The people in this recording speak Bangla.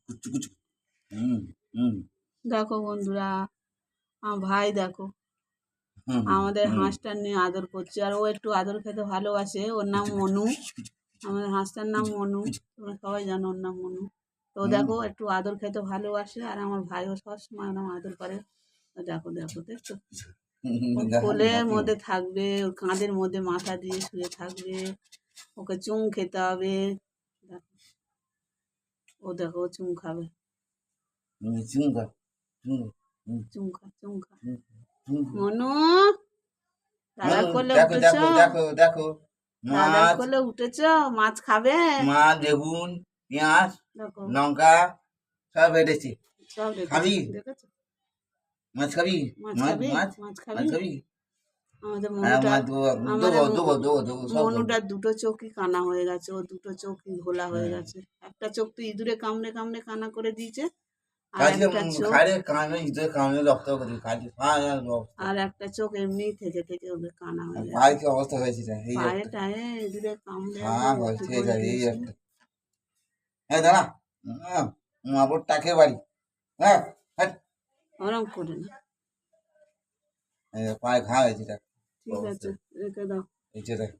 কুচু কুচু। হুম হুম দেখো বন্ধুরা, আমার ভাই দেখো হুম আমাদের হুম হাঁসটার নিয়ে আদর করছে, আর ও একটু আদর খেতে ভালোবাসে। ওর নাম মনু। আমাদের হাঁসটার নাম মনু, তোমরা সবাই জানো ওর নাম মনু। তো দেখো একটু আদর খেতে ভালোবাসে, আর আমার ভাইও সবসময় ওর নাম আদর করে। তো দেখো দেখো দেখছো, ওর কোলের মধ্যে থাকবে, ওর কাঁধের মধ্যে মাথা দিয়ে শুয়ে থাকবে, ওকে চুম খেতে হবে। দেখো, ও দেখো ও চুম খাবে, চুঙ্গা চুম খা চুম খা। চুঙ্গা। মনু, দাদার কোলে দেখো উঠেছ? দেখো দেখো দেখো দাদার মাছ, কোলে উঠেছ? মাছ খাবে? মাছ, বেগুন, পেঁয়াজ, দেখো লঙ্কা সব বেটেছি। সব রেখেছে, খাবি? দেখেছো? মাছ খাবি? মাছ মাছ খাবি? মাছ মাছ মাছ খাবি? খাবি? আমাদের হ্যাঁ মনুটা, মাছ দেবো দেবো আমাদের দেবো দেবো দেবো সব দেবো। মনুটার দুটো চোখই কানা হয়ে গেছে, ও দুটো চোখই ঘোলা হয়ে হ্যাঁ গেছে। একটা চোখ তো ইঁদুরে কামড়ে কামড়ে কানা করে দিয়েছে, আর কাজে একটা চোখ, খাইলে কানে ইঁদুরে কামড়ে রক্ত করে খাইলে অবস্থা। আর একটা চোখ এমনি থেকে থেকে ওদের কানা হয়ে গেছে। পায়ে কি অবস্থা হয়েছে রে? এই পায়ে একটা টায়ে ইঁদুরে কামড়ে হ্যাঁ একদম ভর্তি হয়েছে করে এই দিয়েছিল। একটা। হ্যাঁ দাঁড়া, মাবর টাকে বাড়ি। হ্যাঁ হ্যাঁ ওরম করে না, পায়ে ঘা হয়েছে দেখ ঠিক অবস্থা। আছে রেখে দাও। এই যে দেখ